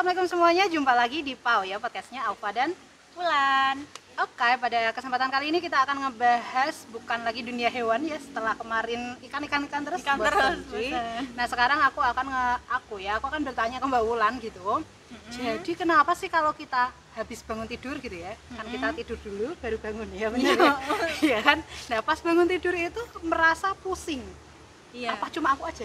Assalamualaikum semuanya, jumpa lagi di PAU ya, podcastnya Aufa dan Bulan. Oke, pada kesempatan kali ini kita akan ngebahas bukan lagi dunia hewan ya, setelah kemarin ikan terus Ikan bosan, terus, cuy. bosan. Nah sekarang aku akan bertanya ke Mbak Wulan gitu. Jadi kenapa sih kalau kita habis bangun tidur gitu ya, kan kita tidur dulu baru bangun ya, benar ya? Iya kan? Nah pas bangun tidur itu merasa pusing. Iya. Apa cuma aku aja?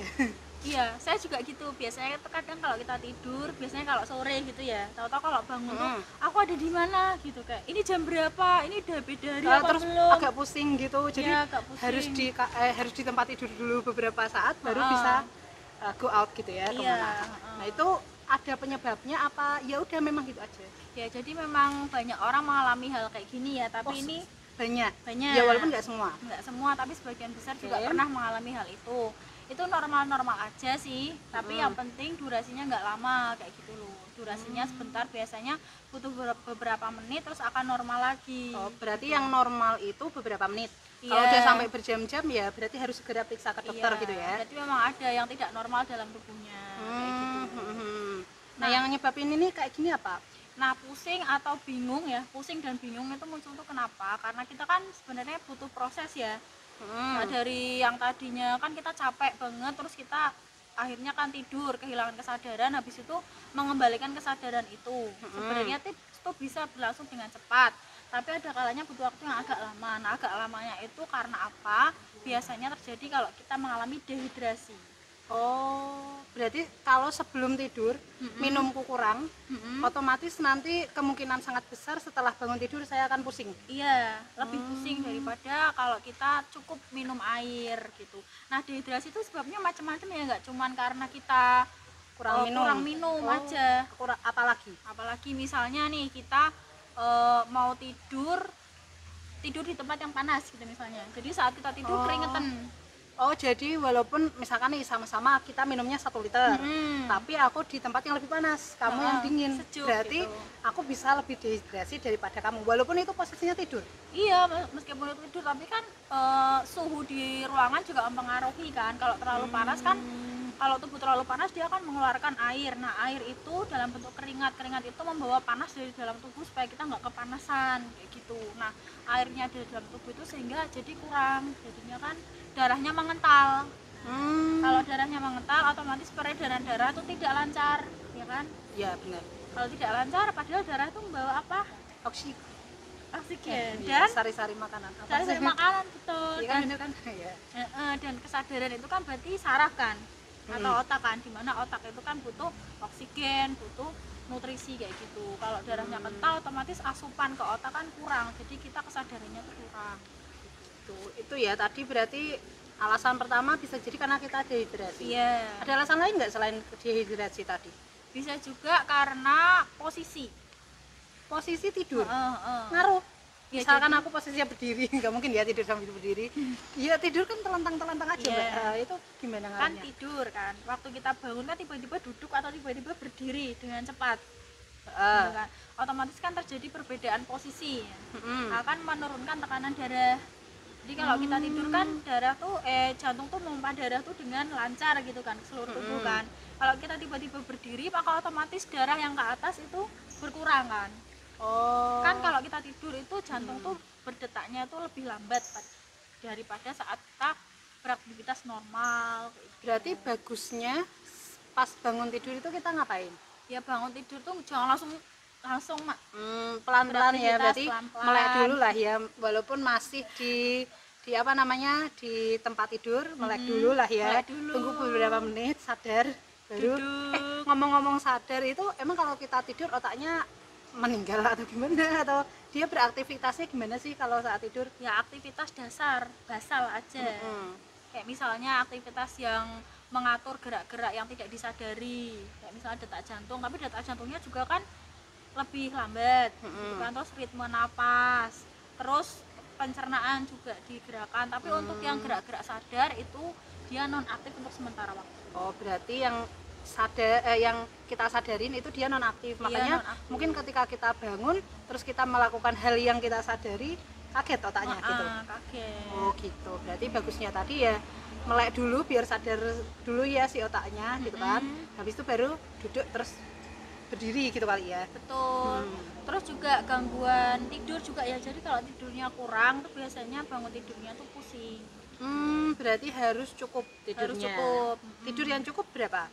Iya, saya juga gitu. Biasanya kadang kalau kita tidur, biasanya kalau sore gitu ya. Tahu-tahu kalau bangun tuh aku ada di mana gitu, kayak ini jam berapa? Ini udah beda hari apa Terus belum? agak pusing gitu. Jadi Iya, agak pusing. harus di tempat tidur dulu beberapa saat baru bisa go out gitu ya, Iya, kemana. Nah itu ada penyebabnya apa? Ya udah memang gitu aja. Ya, jadi memang banyak orang mengalami hal kayak gini ya, tapi ini banyak. banyak. Ya walaupun nggak semua. Nggak semua, tapi sebagian besar juga Oke. pernah mengalami hal itu. Itu normal-normal aja sih, tapi yang penting durasinya nggak lama kayak gitu loh. Durasinya sebentar, biasanya butuh beberapa menit terus akan normal lagi. Oh, berarti yang normal itu beberapa menit. Iya. Kalau udah sampai berjam-jam ya berarti harus segera periksa ke dokter Iya, gitu ya. berarti memang ada yang tidak normal dalam tubuhnya kayak gitu. Nah, yang nyebabin ini kayak gini apa? Nah, pusing atau bingung ya, pusing dan bingung itu muncul tuh kenapa? Karena kita kan sebenarnya butuh proses ya. Nah, dari yang tadinya kan kita capek banget, terus kita akhirnya kan tidur, kehilangan kesadaran, habis itu mengembalikan kesadaran itu. Sebenarnya itu bisa berlangsung dengan cepat, tapi ada kalanya butuh waktu yang agak lama. Nah, agak lamanya itu karena apa? Biasanya terjadi kalau kita mengalami dehidrasi. Oh, berarti kalau sebelum tidur minumku kurang, otomatis nanti kemungkinan sangat besar setelah bangun tidur saya akan pusing. Iya, lebih pusing daripada kalau kita cukup minum air gitu. Nah, dehidrasi itu sebabnya macam-macam ya, nggak cuman karena kita kurang minum aja. Apalagi misalnya nih kita mau tidur di tempat yang panas gitu misalnya. Jadi saat kita tidur keringetan. Oh, jadi walaupun misalkan nih sama-sama kita minumnya 1 liter, tapi aku di tempat yang lebih panas, kamu yang dingin, sejuk berarti gitu. aku bisa lebih dehidrasi daripada kamu, walaupun itu posisinya tidur. Iya, meskipun itu tidur, tapi kan suhu di ruangan juga mempengaruhi kan. Kalau terlalu panas kan, kalau tubuh terlalu panas dia akan mengeluarkan air. Nah, air itu dalam bentuk keringat. Keringat itu membawa panas dari dalam tubuh supaya kita nggak kepanasan kayak gitu. Nah, airnya dari dalam tubuh itu sehingga jadi kurang. Jadinya kan darahnya mengental. Kalau darahnya mengental, otomatis peredaran darah itu tidak lancar, ya kan? Ya benar. Kalau tidak lancar, padahal darah itu membawa apa? Oksigen Ya, dan sari-sari makanan. Apa sari-sari sih? makanan, betul. Iya kan, bener kan? Ya. Dan kesadaran itu kan berarti saraf kan, atau otak kan, dimana otak itu kan butuh oksigen, butuh nutrisi kayak gitu. Kalau darahnya kental, otomatis asupan ke otak kan kurang, jadi kita kesadarannya tuh kurang. Itu ya tadi berarti alasan pertama bisa jadi karena kita dehidrasi. Iya. Ada alasan lain nggak selain dehidrasi tadi? Bisa juga karena posisi. Posisi tidur. Heeh. Ngaruh. Ya, Misalkan jadi- aku posisinya berdiri, nggak mungkin ya tidur sambil berdiri. Iya tidur kan telentang-telentang aja, Iya. Mbak. Itu gimana Kan ngaruhnya? tidur kan, waktu kita bangun kan tiba-tiba duduk atau tiba-tiba berdiri dengan cepat. Heeh. Gitu kan. Otomatis kan terjadi perbedaan posisi, Mm-mm. akan menurunkan tekanan darah. Jadi kalau kita tidur kan darah tuh jantung tuh memompa darah tuh dengan lancar gitu kan ke seluruh tubuh kan. Kalau kita tiba-tiba berdiri maka otomatis darah yang ke atas itu berkurang kan. Oh. Kan kalau kita tidur itu jantung tuh berdetaknya tuh lebih lambat daripada saat kita beraktivitas normal. Berarti bagusnya pas bangun tidur itu kita ngapain? Ya bangun tidur tuh jangan langsung Pelan-pelan ya, Beraktivitas berarti pelan-pelan. melek dulu lah ya, walaupun masih di apa namanya di tempat tidur, melek dulu lah ya. melek dulu. Tunggu beberapa menit sadar baru. Duduk. Ngomong-ngomong sadar itu emang kalau kita tidur otaknya meninggal atau gimana, atau dia beraktivitasnya gimana sih kalau saat tidur? Ya aktivitas dasar basal aja. Kayak misalnya aktivitas yang mengatur gerak-gerak yang tidak disadari, kayak misalnya detak jantung, tapi detak jantungnya juga kan lebih lambat gitu kan. Terus ritme napas, terus pencernaan juga digerakkan, tapi untuk yang gerak-gerak sadar itu dia non aktif untuk sementara waktu. Oh, berarti yang yang kita sadarin itu dia nonaktif. Makanya nonaktif. mungkin ketika kita bangun terus kita melakukan hal yang kita sadari, kaget otaknya gitu. Kaget. Oh gitu, berarti bagusnya tadi ya melek dulu biar sadar dulu ya si otaknya gitu kan. Habis itu baru duduk terus berdiri gitu kali ya. Betul. Terus juga gangguan tidur juga ya. Jadi kalau tidurnya kurang tuh biasanya bangun tidurnya tuh pusing. Berarti harus cukup tidurnya. Harus cukup. Tidur yang cukup berapa?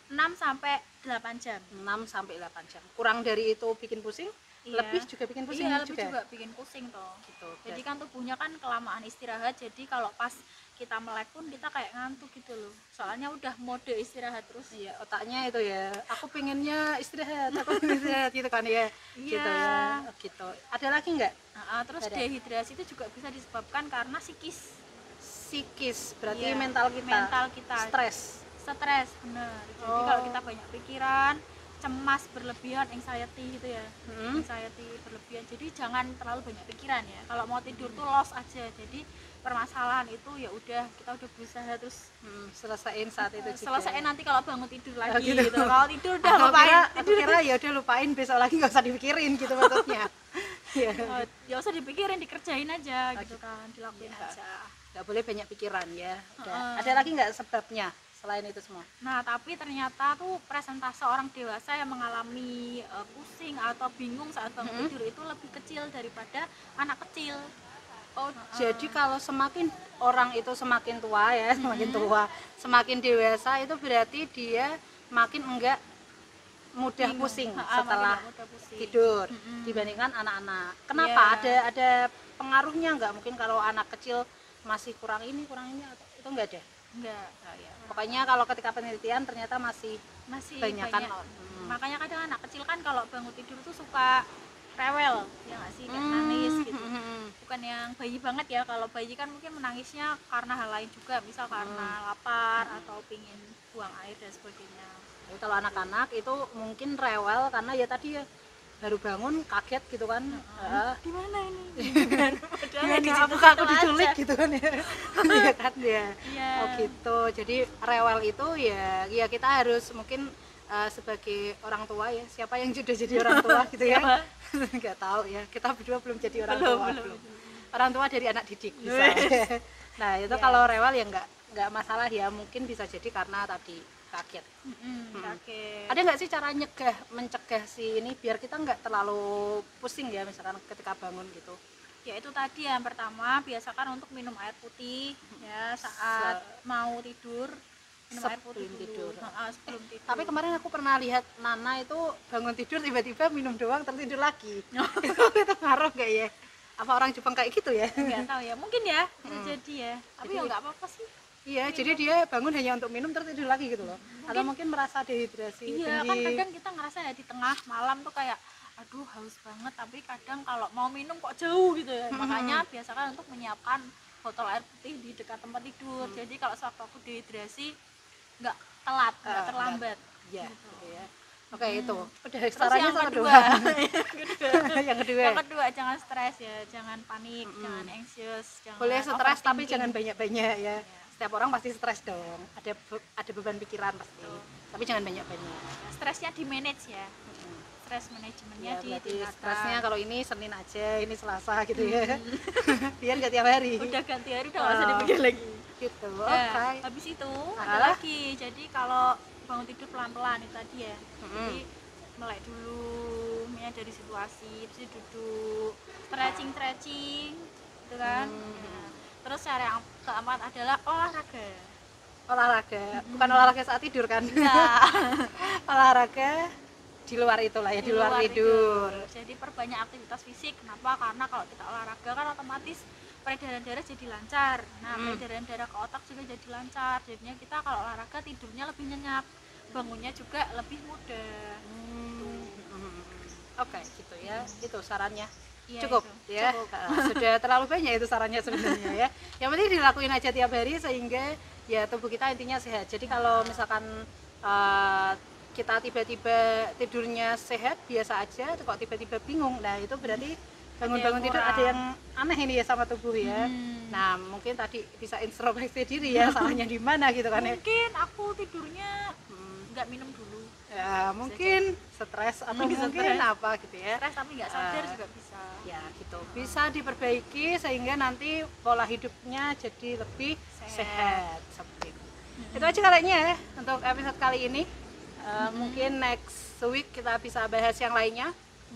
6 sampai 8 jam. 6 sampai 8 jam. Kurang dari itu bikin pusing? Iya. Lebih juga bikin pusing Iya, lebih juga bikin pusing toh. Gitu. Jadi kan tubuhnya kan kelamaan istirahat. Jadi kalau pas kita melek pun kita kayak ngantuk gitu loh. Soalnya udah mode istirahat terus. Iya, otaknya itu ya. Aku pengennya istirahat, aku pengen istirahat gitu kan ya. Gitu Iya. ya. Oh, gitu. Ada lagi nggak? Terus Ada. dehidrasi itu juga bisa disebabkan karena Psikis, berarti Iya, mental kita. mental kita. Stres. Stres, benar. Jadi Oh. kalau kita banyak pikiran, cemas berlebihan, anxiety gitu ya. Anxiety berlebihan. Jadi jangan terlalu banyak pikiran ya. Kalau mau tidur tuh los aja. Jadi permasalahan itu ya udah kita udah berusaha terus Selesaiin saat itu juga. selesaiin nanti kalau bangun tidur lagi gitu. gitu. Kalau tidur udah Aku lupain. aku kira ya udah lupain, besok lagi nggak usah dipikirin gitu maksudnya. Iya. Ya usah dipikirin, dikerjain aja gitu kan, dilakuin Iya. aja. Nggak boleh banyak pikiran ya. Udah. Heeh. Ada lagi nggak sebabnya selain itu semua? Nah, tapi ternyata tuh presentase orang dewasa yang mengalami pusing atau bingung saat bangun tidur itu lebih kecil daripada anak kecil. Oh, jadi kalau semakin orang itu semakin tua ya, semakin tua, semakin dewasa itu berarti dia makin enggak mudah Bingung. pusing Makin setelah nggak mudah pusing. tidur dibandingkan anak-anak. Kenapa? Iya. Ada pengaruhnya nggak? Mungkin kalau anak kecil masih kurang ini atau itu enggak ada? Enggak. Oh, ya. Pokoknya kalau ketika penelitian ternyata masih Masih banyakan banyak. Makanya kadang anak kecil kan kalau bangun tidur tuh suka rewel, ya nggak sih, kayak nangis gitu. Bukan yang bayi banget ya. Kalau bayi kan mungkin menangisnya karena hal lain juga, misal karena lapar atau pingin buang air dan sebagainya. Jadi kalau anak-anak itu mungkin rewel karena ya tadi ya baru bangun kaget gitu kan. Di mana ini? Gimana aku diculik gitu kan ya. Iya kan ya. Iya. Oh gitu. Jadi rewel itu ya kita harus mungkin sebagai orang tua ya, siapa yang sudah jadi orang tua gitu ya. Nggak tahu ya. Kita berdua belum jadi orang tua. Belum. Orang tua dari anak didik bisa. Nah, itu kalau rewel ya nggak masalah ya, mungkin bisa jadi karena tadi kaget. Kaget. Ada nggak sih cara mencegah si ini biar kita nggak terlalu pusing ya misalkan ketika bangun gitu? Ya itu tadi yang pertama, biasakan untuk minum air putih ya saat mau tidur. Minum air putih Sebelum dulu. tidur. Sebelum tidur. Tapi kemarin aku pernah lihat Nana itu bangun tidur tiba-tiba minum doang tertidur lagi. Itu ngaruh nggak ya? Apa orang Jepang kayak gitu ya? Nggak tahu ya, mungkin ya bisa jadi ya. Tapi Jadi- ya nggak apa-apa sih. Iya, jadi dia bangun hanya untuk minum tertidur lagi gitu loh. Atau mungkin merasa dehidrasi Iya tinggi. kan kadang kita ngerasa ya di tengah malam tuh kayak aduh haus banget, tapi kadang kalau mau minum kok jauh gitu ya. Makanya biasakan untuk menyiapkan botol air putih di dekat tempat tidur. Jadi kalau sewaktu aku dehidrasi nggak telat, nggak terlambat. Iya, gitu ya. Oke, itu. Udah Terus sarannya yang sama kedua, dua. yang kedua, Yang kedua. yang kedua jangan stres ya, jangan panik, jangan anxious, jangan Boleh stres tapi overthinking. jangan banyak-banyak ya. Setiap orang pasti stres dong. Ada beban pikiran pasti. Tapi jangan banyak-banyak. Stresnya di manage ya, stres manajemennya Ya, berarti ditingkatkan. stresnya kalau ini Senin aja, ini Selasa gitu ya. Biar nggak tiap hari. Udah ganti hari udah nggak usah dipikir lagi. Gitu. Nah, Oke. habis itu ada lagi, jadi kalau bangun tidur pelan-pelan itu tadi ya, jadi melek dulu, menyadari situasi, terus duduk, stretching gitu kan. Nah, terus cara yang keempat adalah olahraga. Olahraga, bukan olahraga saat tidur kan? Nah, Olahraga di luar itulah ya, di luar tidur. Jadi perbanyak aktivitas fisik. Kenapa? Karena kalau kita olahraga kan otomatis peredaran darah jadi lancar. Nah, peredaran darah ke otak juga jadi lancar. Jadinya kita kalau olahraga tidurnya lebih nyenyak, bangunnya juga lebih mudah. Oke, gitu ya. Itu sarannya. Iya, Cukup itu. ya. Cukup. Sudah terlalu banyak itu sarannya sebenarnya ya. Yang penting dilakuin aja tiap hari sehingga ya tubuh kita intinya sehat. Jadi kalau misalkan kita tiba-tiba tidurnya sehat biasa aja, kok tiba-tiba bingung, nah itu berarti bangun-bangun tidur ada yang aneh ini ya sama tubuh ya. Nah mungkin tadi bisa introspeksi diri ya, salahnya di mana gitu kan ya. Mungkin aku tidurnya nggak minum dulu, Ya mungkin stres atau mungkin stres. apa gitu ya. stres tapi nggak sadar juga bisa. Ya gitu, bisa diperbaiki sehingga nanti pola hidupnya jadi lebih sehat seperti itu. Itu aja kayaknya ya untuk episode kali ini. Mungkin next week kita bisa bahas yang lainnya.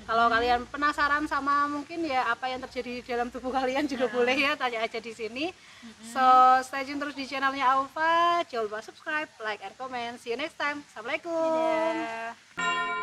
Kalau kalian penasaran sama mungkin ya apa yang terjadi di dalam tubuh kalian juga boleh ya tanya aja di sini. So stay tune terus di channelnya Aufa. Jangan lupa subscribe, like, and comment. See you next time. Assalamualaikum. Dadah.